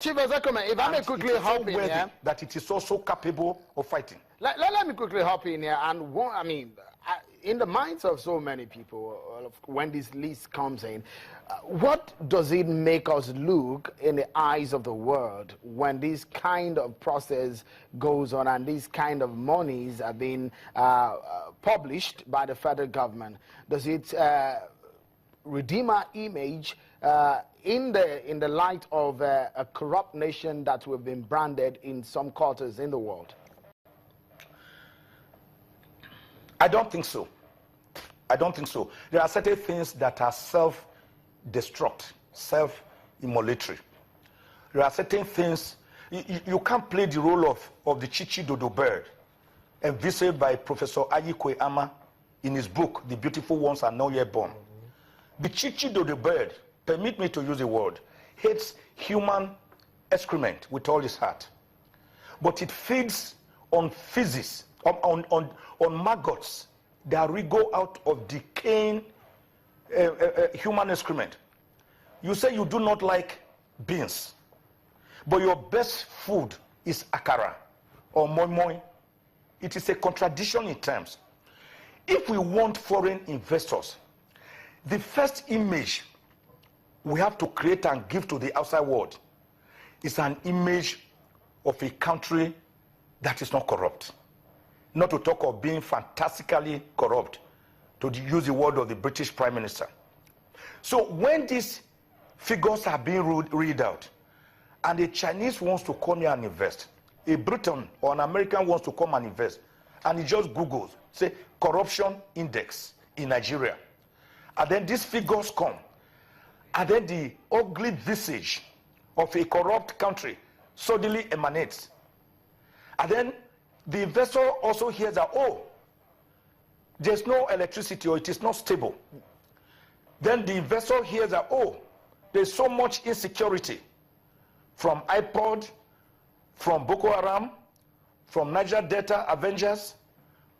Chief Ezekweme, if I may quickly hop in here, that it is also capable of fighting. Let me quickly hop in here, and in the minds of so many people, when this list comes in, what does it make us look in the eyes of the world when this kind of process goes on and these kind of monies are being published by the federal government? Does it redeem our image in the light of a corrupt nation that we've been branded in some quarters in the world? I don't think so. I don't think so. There are certain things that are self-destruct, self-immolatory. There are certain things, you can't play the role of the Chichi Dodo bird, envisaged by Professor Ayikwe Ama in his book, The Beautiful Ones Are Not Yet Born. The Chichi Dodo bird, permit me to use the word, hates human excrement with all his heart. But it feeds on feces, on maggots that wriggle out of decaying human excrement. You say you do not like beans, but your best food is akara or moi moi. It is a contradiction in terms. If we want foreign investors, the first image we have to create and give to the outside world is an image of a country that is not corrupt. Not to talk of being fantastically corrupt, to use the word of the British Prime Minister. So when these figures are being read out, and a Chinese wants to come here and invest, a Briton or an American wants to come and invest, and he just Googles, say, corruption index in Nigeria. And then these figures come, and then the ugly visage of a corrupt country suddenly emanates. And then the investor also hears that, oh, there's no electricity or it is not stable. Then the investor hears that, oh, there's so much insecurity from IPOD, from Boko Haram, from Niger Delta Avengers,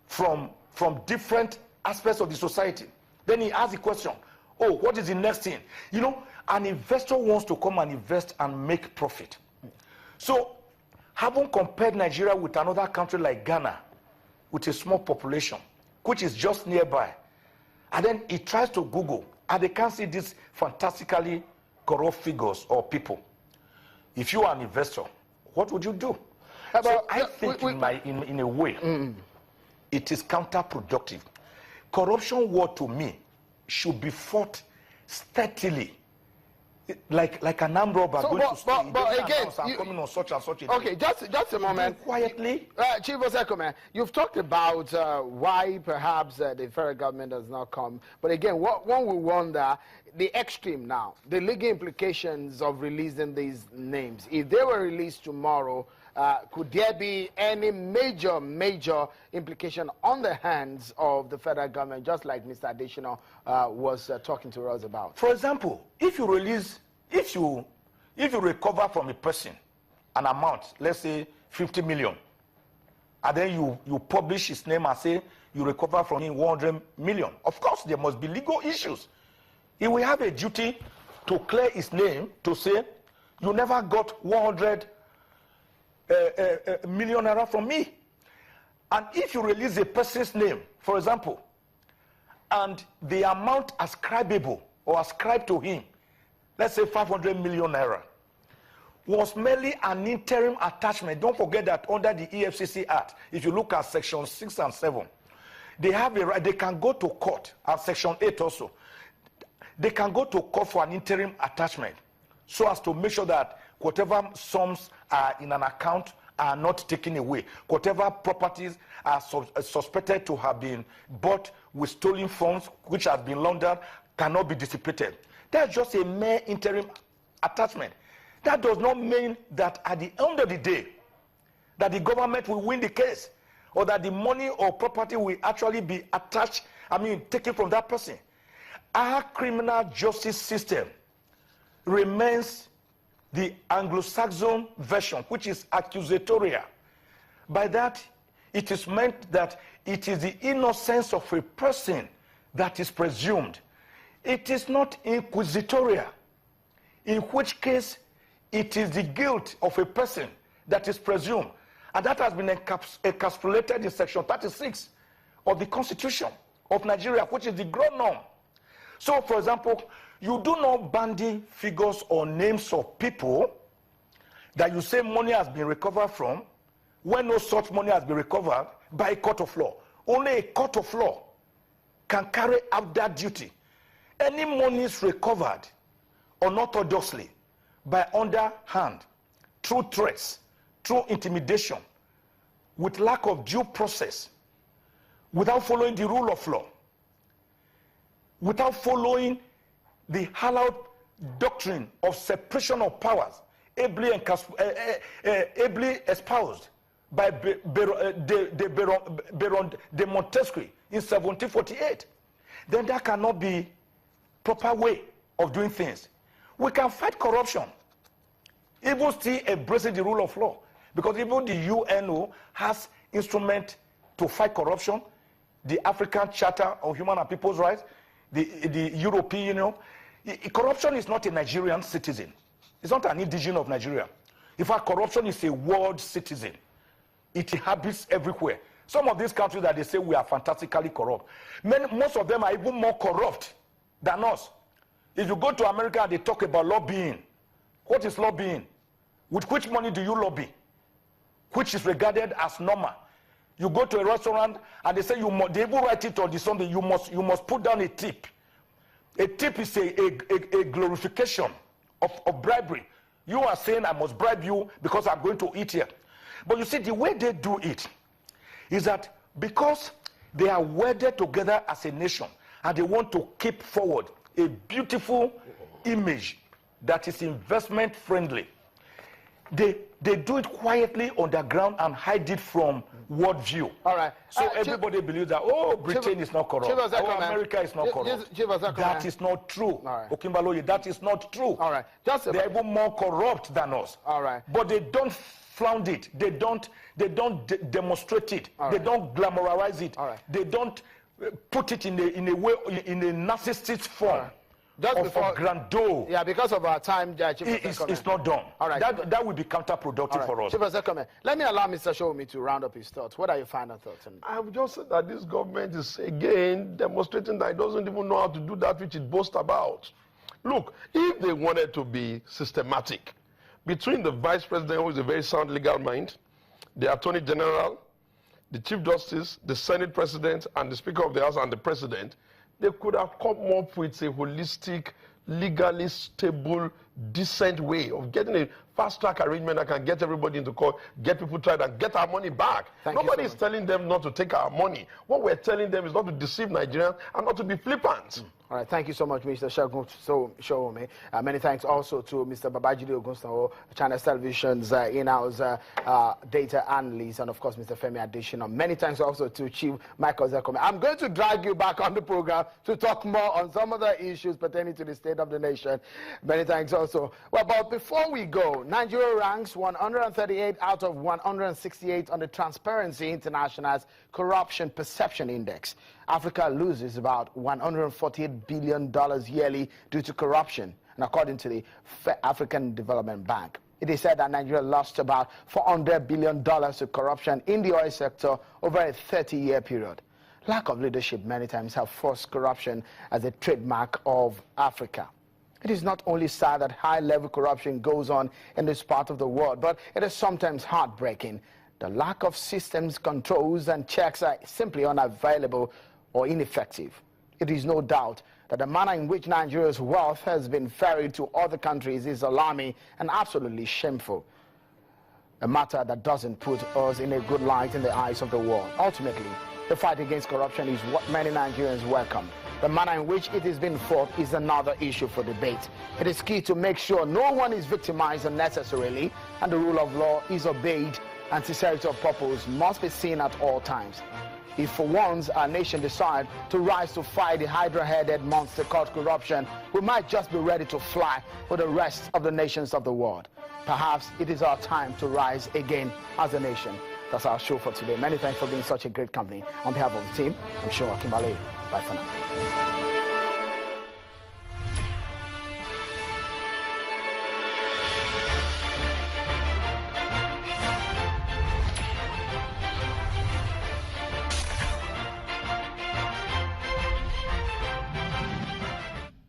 from different aspects of the society. Then he asks the question, oh, what is the next thing? You know, an investor wants to come and invest and make profit. So, having compared Nigeria with another country like Ghana, with a small population, which is just nearby, and then he tries to Google, and they can't see these fantastically corrupt figures or people. If you are an investor, what would you do? So I think in a way, it is counterproductive. Corruption war to me should be fought steadily, like an armed robber going to stay. But again, I'm coming on such and such a day. Okay, just a moment. Quietly. Chief Ezekweme, you've talked about why perhaps the federal government does not come. But again, one will wonder, the extreme now, the legal implications of releasing these names. If they were released tomorrow, could there be any major implication on the hands of the federal government, just like Mr. Adesina was talking to us about? For example, if you recover from a person an amount, let's say 50 million, and then you publish his name and say you recover from him 100 million, of course there must be legal issues. He will have a duty to clear his name to say you never got 100 million naira from me. And if you release a person's name, for example, and the amount ascribable or ascribed to him, let's say 500 million naira, was merely an interim attachment. Don't forget that under the EFCC Act, if you look at section 6 and 7, they have a right, they can go to court, and section 8 also, they can go to court for an interim attachment so as to make sure that whatever sums are in an account are not taken away. Whatever properties are suspected to have been bought with stolen funds, which has been laundered, cannot be dissipated. That's just a mere interim attachment. That does not mean that at the end of the day, that the government will win the case, or that the money or property will actually be attached, taken from that person. Our criminal justice system remains the Anglo-Saxon version, which is accusatorial. By that, it is meant that it is the innocence of a person that is presumed. It is not inquisitorial, in which case it is the guilt of a person that is presumed. And that has been encapsulated in Section 36 of the Constitution of Nigeria, which is the ground norm. So, for example, you do not bandy figures or names of people that you say money has been recovered from when no such money has been recovered by a court of law. Only a court of law can carry out that duty. Any money is recovered unorthodoxly, by underhand, through threats, through intimidation, with lack of due process, without following the rule of law, without following the hallowed doctrine of separation of powers, ably espoused by Baron de Montesquieu in 1748, then that cannot be proper way of doing things. We can fight corruption, even still embracing the rule of law, because even the UNO has instrument to fight corruption, the African Charter of Human and People's Rights, the European Union. Corruption is not a Nigerian citizen. It's not an indigenous of Nigeria. In fact, corruption is a world citizen. It inhabits everywhere. Some of these countries that they say we are fantastically corrupt, most of them are even more corrupt than us. If you go to America and they talk about lobbying, what is lobbying? With which money do you lobby? Which is regarded as normal. You go to a restaurant and they say they even write it on the something, you must put down a tip. A tip is a glorification of bribery. You are saying I must bribe you because I'm going to eat here. But you see, the way they do it is that because they are wedded together as a nation and they want to keep forward a beautiful image that is investment friendly, they do it quietly underground and hide it from world view. All right. So everybody believes that, oh, Britain is not corrupt. America is not corrupt. That is not true. Right. Okimbaloye, that is not true. All right. They're even more corrupt than us. All right. But they don't flaunt it. They don't demonstrate it. All they right. don't glamorize it. All right. They don't put it in a way, in a narcissistic form. Right. Just before grandeur. Yeah, because of our time, it's not done. All right. That will be counterproductive for us. Chief Executive, let me allow Mr. Showmi to round up his thoughts. What are your final thoughts? I would just say that this government is again demonstrating that it doesn't even know how to do that which it boasts about. Look, if they wanted to be systematic, between the Vice President, who is a very sound legal mind, the Attorney General, the Chief Justice, the Senate President, and the Speaker of the House and the President, they could have come up with a holistic, legally stable, decent way of getting a fast-track arrangement that can get everybody into court, get people tried, and get our money back. Nobody is telling them not to take our money. What we're telling them is not to deceive Nigerians and not to be flippant. All right, thank you so much, Mr. Showmi. Many thanks also to Mr. Babajide Ogunsanwo, Channels Television's in-house data analyst, and of course, Mr. Femi Adesina. Many thanks also to Chief Michael Zekome. I'm going to drag you back on the program to talk more on some of the issues pertaining to the state of the nation. Many thanks also. Well, but before we go, Nigeria ranks 138 out of 168 on the Transparency International's Corruption Perception Index. Africa loses about $148 billion yearly due to corruption, and according to the African Development Bank. It is said that Nigeria lost about $400 billion to corruption in the oil sector over a 30-year period. Lack of leadership many times have forced corruption as a trademark of Africa. It is not only sad that high-level corruption goes on in this part of the world, but it is sometimes heartbreaking. The lack of systems, controls, and checks are simply unavailable or ineffective. It is no doubt that the manner in which Nigeria's wealth has been ferried to other countries is alarming and absolutely shameful. A matter that doesn't put us in a good light in the eyes of the world. Ultimately, the fight against corruption is what many Nigerians welcome. The manner in which it is being fought is another issue for debate. It is key to make sure no one is victimized unnecessarily and the rule of law is obeyed, and sincerity of purpose must be seen at all times. If for once our nation decide to rise to fight the hydra-headed monster called corruption, we might just be ready to fly with the rest of the nations of the world. Perhaps it is our time to rise again as a nation. That's our show for today. Many thanks for being such a great company. On behalf of the team, I'm sure Akimbale. Bye for now.